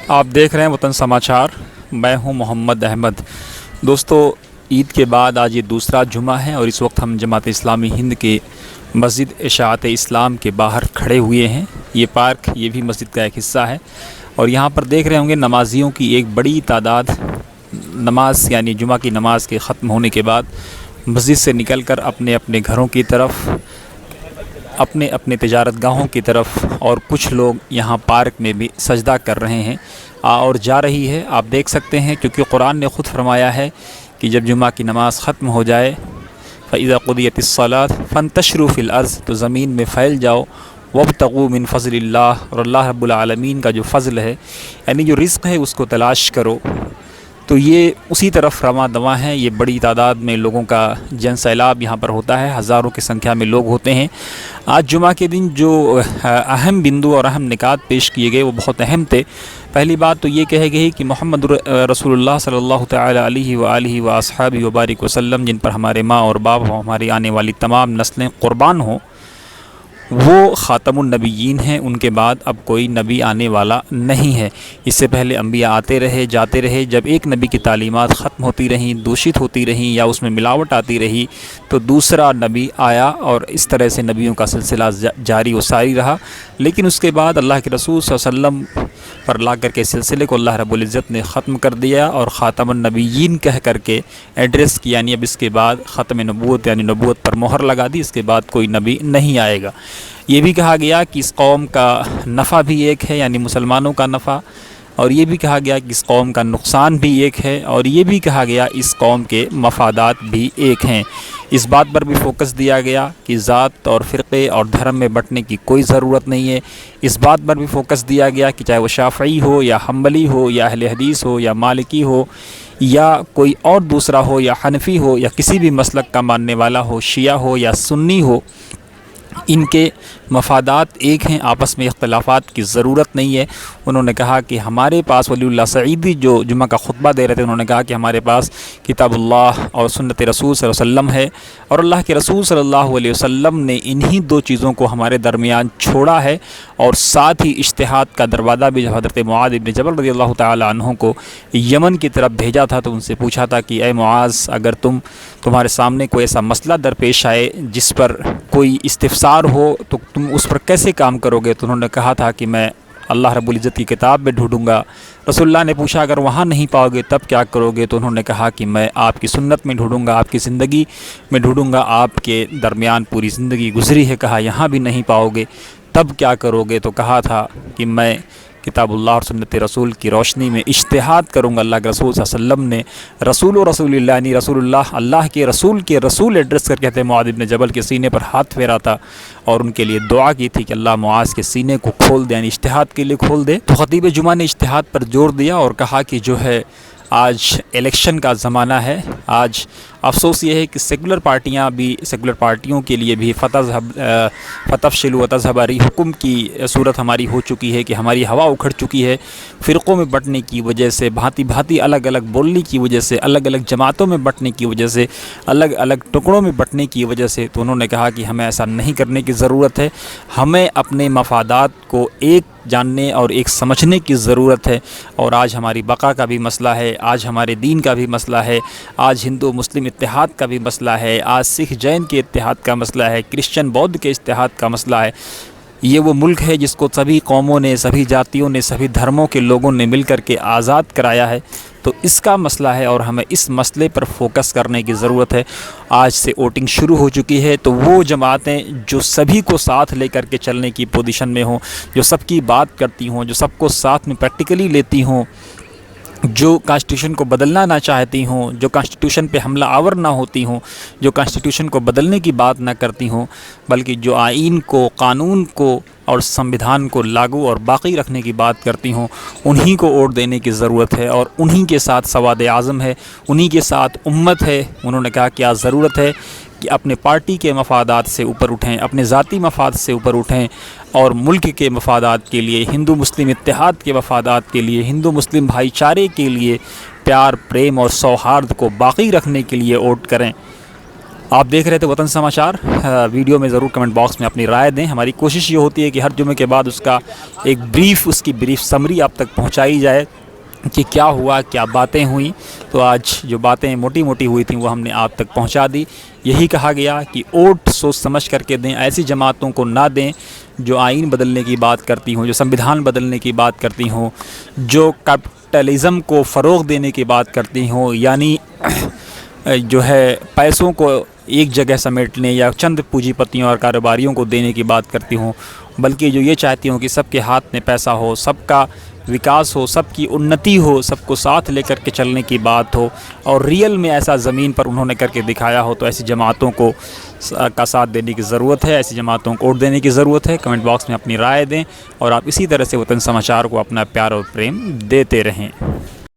آپ دیکھ رہے ہیں وطن سماچار، میں ہوں محمد احمد۔ دوستو، عید کے بعد آج یہ دوسرا جمعہ ہے اور اس وقت ہم جماعت اسلامی ہند کے مسجد اشاعت اسلام کے باہر کھڑے ہوئے ہیں۔ یہ پارک یہ بھی مسجد کا ایک حصہ ہے اور یہاں پر دیکھ رہے ہوں گے نمازیوں کی ایک بڑی تعداد نماز یعنی جمعہ کی نماز کے ختم ہونے کے بعد مسجد سے نکل کر اپنے اپنے گھروں کی طرف، اپنے اپنے تجارت گاہوں کی طرف، اور کچھ لوگ یہاں پارک میں بھی سجدہ کر رہے ہیں اور جا رہی ہے۔ آپ دیکھ سکتے ہیں کیونکہ قرآن نے خود فرمایا ہے کہ جب جمعہ کی نماز ختم ہو جائے فَإِذَا قُضِيَتِ الصَّلَاةُ فَانتَشِرُوا فِي الْأَرْضِ، تو زمین میں پھیل جاؤ، وَابْتَغُوا مِن فَضْلِ اللَّهِ، اور اللہ رب العالمین کا جو فضل ہے یعنی جو رزق ہے اس کو تلاش کرو۔ تو یہ اسی طرف رواں دواں ہیں۔ یہ بڑی تعداد میں لوگوں کا جن سیلاب یہاں پر ہوتا ہے، ہزاروں کی سنکھیا میں لوگ ہوتے ہیں۔ آج جمعہ کے دن جو اہم بندو اور اہم نکات پیش کیے گئے وہ بہت اہم تھے۔ پہلی بات تو یہ کہے گئی کہ محمد رسول اللہ صلی اللہ تعالی علیہ وآلہ وآصحابہ وبارک وسلم، جن پر ہمارے ماں اور باپ اور ہماری آنے والی تمام نسلیں قربان ہوں، وہ خاتم النبیین ہیں۔ ان کے بعد اب کوئی نبی آنے والا نہیں ہے۔ اس سے پہلے انبیاء آتے رہے جاتے رہے، جب ایک نبی کی تعلیمات ختم ہوتی رہیں، دوشت ہوتی رہیں یا اس میں ملاوٹ آتی رہی تو دوسرا نبی آیا اور اس طرح سے نبیوں کا سلسلہ جاری و ساری رہا۔ لیکن اس کے بعد اللہ کے رسول صلی اللہ علیہ وسلم پر لا کر کے سلسلے کو اللہ رب العزت نے ختم کر دیا اور خاتم النبیین کہہ کر کے ایڈریس کیا، یعنی اب اس کے بعد ختم نبوت یعنی نبوت پر مہر لگا دی، اس کے بعد کوئی نبی نہیں آئے گا۔ یہ بھی کہا گیا کہ اس قوم کا نفع بھی ایک ہے یعنی مسلمانوں کا نفع، اور یہ بھی کہا گیا کہ اس قوم کا نقصان بھی ایک ہے، اور یہ بھی کہا گیا اس قوم کے مفادات بھی ایک ہیں۔ اس بات پر بھی فوکس دیا گیا کہ ذات اور فرقے اور دھرم میں بٹنے کی کوئی ضرورت نہیں ہے۔ اس بات پر بھی فوکس دیا گیا کہ چاہے وہ شافعی ہو یا حنبلی ہو یا اہل حدیث ہو یا مالکی ہو یا کوئی اور دوسرا ہو یا حنفی ہو یا کسی بھی مسلک کا ماننے والا ہو، شیعہ ہو یا سنی ہو، ان کے مفادات ایک ہیں، آپس میں اختلافات کی ضرورت نہیں ہے۔ انہوں نے کہا کہ ہمارے پاس ولی اللہ سعیدی جو جمعہ کا خطبہ دے رہے تھے، انہوں نے کہا کہ ہمارے پاس کتاب اللہ اور سنت رسول صلی اللہ علیہ وسلم ہے، اور اللہ کے رسول صلی اللہ علیہ وسلم نے انہی دو چیزوں کو ہمارے درمیان چھوڑا ہے، اور ساتھ ہی اجتہاد کا دروازہ بھی جب حضرت معاذ بن جبل رضی اللہ تعالی عنہ کو یمن کی طرف بھیجا تھا تو ان سے پوچھا تھا کہ اے معاذ، اگر تمہارے سامنے کوئی ایسا مسئلہ درپیش آئے جس پر کوئی استفسار ہو تو تم اس پر کیسے کام کرو گے؟ تو انہوں نے کہا تھا کہ میں اللہ رب العزت کی کتاب میں ڈھونڈوں گا۔ رسول اللہ نے پوچھا اگر وہاں نہیں پاؤ گے تب کیا کرو گے؟ تو انہوں نے کہا کہ میں آپ کی سنت میں ڈھونڈوں گا، آپ کی زندگی میں ڈھونڈوں گا۔ آپ کے درمیان پوری زندگی گزری ہے، کہا یہاں بھی نہیں پاؤ گے تب کیا کرو گے؟ تو کہا تھا کہ میں کتاب اللہ اور سنت رسول کی روشنی میں اجتہاد کروں گا۔ اللہ کے رسول صلی اللہ علیہ وسلم نے رسول اللہ یعنی رسول اللہ کے رسول ایڈریس کر کہتے ہیں معاذ بن جبل کے سینے پر ہاتھ پھیرا تھا اور ان کے لیے دعا کی تھی کہ اللہ معاذ کے سینے کو کھول دے، یعنی اجتہاد کے لیے کھول دے۔ تو خطیب جمعہ نے اجتہاد پر زور دیا اور کہا کہ جو ہے آج الیکشن کا زمانہ ہے۔ آج افسوس یہ ہے کہ سیکولر پارٹیوں کے لیے بھی فتفشلوا وتذهب ريحكم کی صورت ہماری ہو چکی ہے کہ ہماری ہوا اکھڑ چکی ہے، فرقوں میں بٹنے کی وجہ سے، بھانتی الگ الگ بولنے کی وجہ سے، الگ الگ جماعتوں میں بٹنے کی وجہ سے، الگ الگ ٹکڑوں میں بٹنے کی وجہ سے۔ تو انہوں نے کہا کہ ہمیں ایسا نہیں کرنے کی ضرورت ہے، ہمیں اپنے مفادات کو ایک جاننے اور ایک سمجھنے کی ضرورت ہے، اور آج ہماری بقا کا بھی مسئلہ ہے، آج ہمارے دین کا بھی مسئلہ ہے، آج ہندو مسلم اتحاد کا بھی مسئلہ ہے، آج سکھ جین کے اتحاد کا مسئلہ ہے، کرسچن بودھ کے اتحاد کا مسئلہ ہے۔ یہ وہ ملک ہے جس کو سبھی قوموں نے، سبھی جاتیوں نے، سبھی دھرموں کے لوگوں نے مل کر کے آزاد کرایا ہے، تو اس کا مسئلہ ہے اور ہمیں اس مسئلے پر فوکس کرنے کی ضرورت ہے۔ آج سے ووٹنگ شروع ہو چکی ہے، تو وہ جماعتیں جو سبھی کو ساتھ لے کر کے چلنے کی پوزیشن میں ہوں، جو سب کی بات کرتی ہوں، جو سب کو ساتھ میں پریکٹیکلی لیتی ہوں، جو کانسٹیٹیوشن کو بدلنا نہ چاہتی ہوں، جو کانسٹیٹیوشن پہ حملہ آور نہ ہوتی ہوں، جو کانسٹیٹیوشن کو بدلنے کی بات نہ کرتی ہوں، بلکہ جو آئین کو، قانون کو اور سمویدھان کو لاگو اور باقی رکھنے کی بات کرتی ہوں، انہی کو ووٹ دینے کی ضرورت ہے، اور انہی کے ساتھ سواد اعظم ہے، انہی کے ساتھ امت ہے۔ انہوں نے کہا کیا ضرورت ہے کہ اپنے پارٹی کے مفادات سے اوپر اٹھیں، اپنے ذاتی مفاد سے اوپر اٹھیں، اور ملک کے مفادات کے لیے، ہندو مسلم اتحاد کے مفادات کے لیے، ہندو مسلم بھائی چارے کے لیے، پیار، پریم اور سوہارد کو باقی رکھنے کے لیے ووٹ کریں۔ آپ دیکھ رہے تھے وطن سماچار. ویڈیو میں ضرور کمنٹ باکس میں اپنی رائے دیں. ہماری کوشش یہ ہوتی ہے کہ ہر جمعے کے بعد اس کی بریف سمری آپ تک پہنچائی جائے کہ کیا ہوا, کیا باتیں ہوئیں. تو آج جو باتیں موٹی موٹی ہوئی تھیں وہ ہم نے آپ تک پہنچا دی. یہی کہا گیا کہ ووٹ سوچ سمجھ کر کے دیں, ایسی جماعتوں کو نہ دیں جو آئین بدلنے کی بات کرتی ہوں, جو سمویدھان بدلنے کی بات کرتی ہوں, جو کیپٹلزم کو فروغ دینے کی بات کرتی ہوں, یعنی جو ہے پیسوں کو ایک جگہ سمیٹنے یا چند پونجی پتیوں اور کاروباریوں کو دینے کی بات کرتی ہوں, بلکہ جو یہ چاہتی ہوں کہ سب کے ہاتھ میں پیسہ ہو, سب کا وکاس ہو, سب کی انتی ہو, سب کو ساتھ لے کر کے چلنے کی بات ہو, اور ریئل میں ایسا زمین پر انہوں نے کر کے دکھایا ہو. تو ایسی جماعتوں کو کا ساتھ دینے کی ضرورت ہے, ایسی جماعتوں کو ووٹ دینے کی ضرورت ہے. کمنٹ باکس میں اپنی رائے دیں اور آپ اسی طرح سے وطن سماچار کو اپنا پیار اور پریم دیتے رہیں.